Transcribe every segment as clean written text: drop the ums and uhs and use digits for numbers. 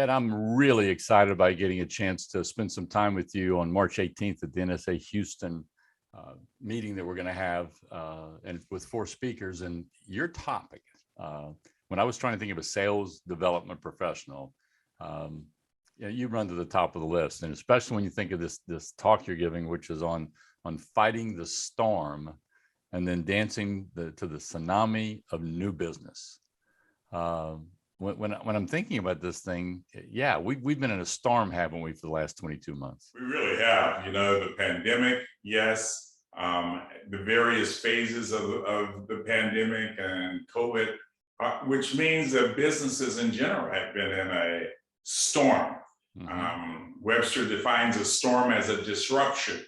Ed, I'm really excited about getting a chance to spend some time with you on March 18th at the NSA Houston meeting that we're going to have and with 4 speakers. And your topic, when I was trying to think of a sales development professional, you run to the top of the list. And especially when you think of this talk you're giving, which is on fighting the storm and then dancing to the tsunami of new business. When I'm thinking about this thing, yeah, we've been in a storm, haven't we, for the last 22 months? We really have. You know, the pandemic, yes, the various phases of the pandemic and COVID, which means that businesses in general have been in a storm. Mm-hmm. Webster defines a storm as a disruption.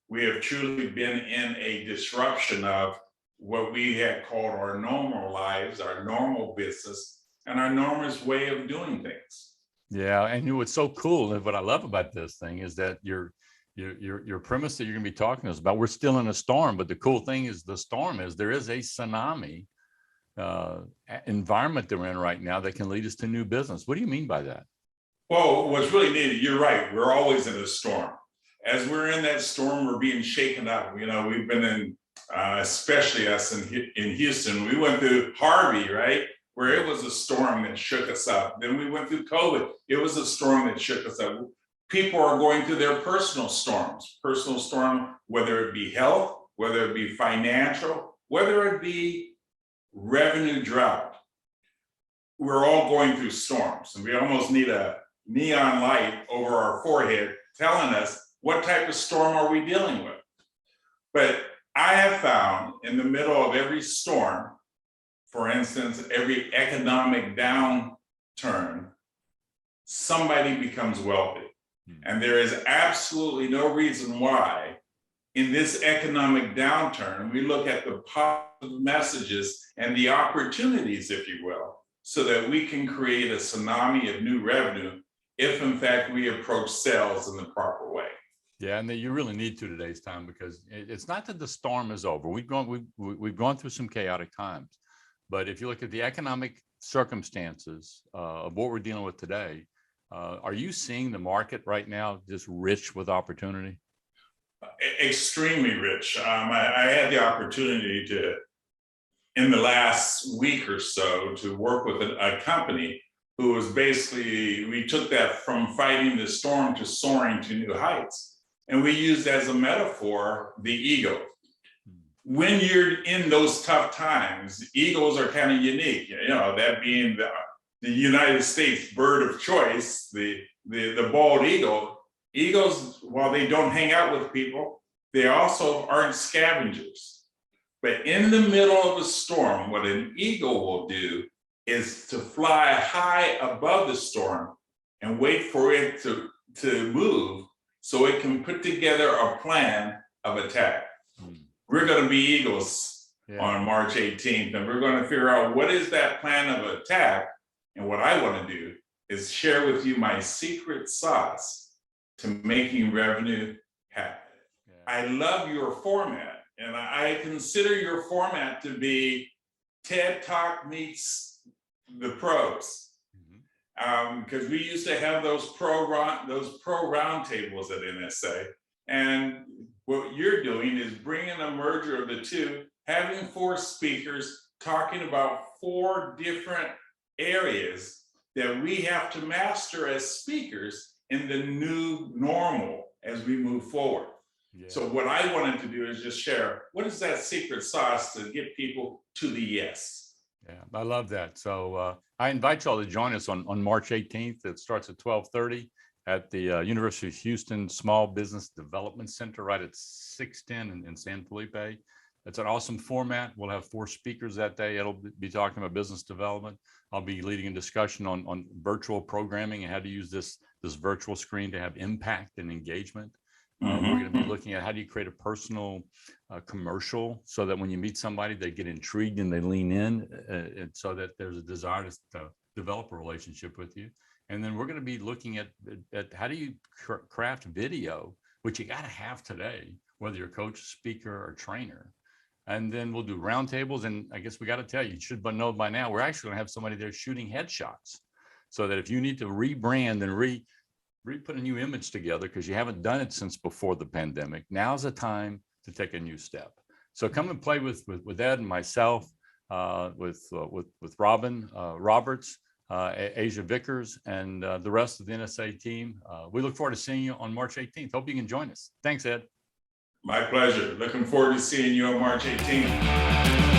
We have truly been in a disruption of what we had called our normal lives, our normal business, and our normal way of doing things. Yeah, and what's so cool, and what I love about this thing is that your premise that you're going to be talking to us about, we're still in a storm, but the cool thing is the storm is there is a tsunami environment that we're in right now that can lead us to new business. What do you mean by that? Well, what's really needed, you're right, we're always in a storm. As we're in that storm, we're being shaken up. You know, we've been in, especially us in Houston, we went through Harvey, right? Where it was a storm that shook us up. Then we went through COVID. It was a storm that shook us up. People are going through their personal storms, whether it be health, whether it be financial, whether it be revenue drought. We're all going through storms, and we almost need a neon light over our forehead telling us what type of storm are we dealing with. But I have found in the middle of every storm, for instance, every economic downturn, somebody becomes wealthy. And there is absolutely no reason why in this economic downturn, we look at the positive messages and the opportunities, if you will, so that we can create a tsunami of new revenue if in fact we approach sales in the proper way. Yeah, and you really need to today's time, because it's not that the storm is over. We've gone through some chaotic times. But if you look at the economic circumstances of what we're dealing with today, are you seeing the market right now just rich with opportunity? Extremely rich. I had the opportunity to, in the last week or so, to work with a company who was basically, we took that from fighting the storm to soaring to new heights. And we used as a metaphor the eagle. When you're in those tough times, eagles are kind of unique, you know, that being the United States bird of choice, the bald eagle. Eagles, while they don't hang out with people, they also aren't scavengers. But in the middle of a storm, what an eagle will do is to fly high above the storm and wait for it to move so it can put together a plan of attack. We're going to be eagles on March 18th, and we're going to figure out what is that plan of attack. And what I want to do is share with you my secret sauce to making revenue happen. Yeah. I love your format, and I consider your format to be TED Talk meets the pros. Because we used to have those pro roundtables at NSA, and what you're doing is bringing a merger of the two, having 4 speakers talking about 4 different areas that we have to master as speakers in the new normal as we move forward. Yeah. So what I wanted to do is just share, what is that secret sauce to get people to the yes? Yeah, I love that. So I invite y'all to join us on March 18th. It starts at 12:30 at the University of Houston Small Business Development Center right at 610 in San Felipe. It's an awesome format. We'll have 4 speakers that day. It'll be talking about business development. I'll be leading a discussion on virtual programming and how to use this virtual screen to have impact and engagement. We're going to be looking at how do you create a personal commercial so that when you meet somebody, they get intrigued and they lean in, and so that there's a desire to develop a relationship with you. And then we're going to be looking at how do you craft video, which you got to have today, whether you're a coach, speaker, or trainer. And then we'll do roundtables. And I guess we got to tell you, you should know by now, we're actually going to have somebody there shooting headshots. so that if you need to rebrand and put a new image together because you haven't done it since before the pandemic, now's the time to take a new step. So come and play with Ed and myself, with Robin Roberts, Asia Vickers, and the rest of the NSA team. We look forward to seeing you on March 18th. Hope you can join us. Thanks, Ed. My pleasure. Looking forward to seeing you on March 18th.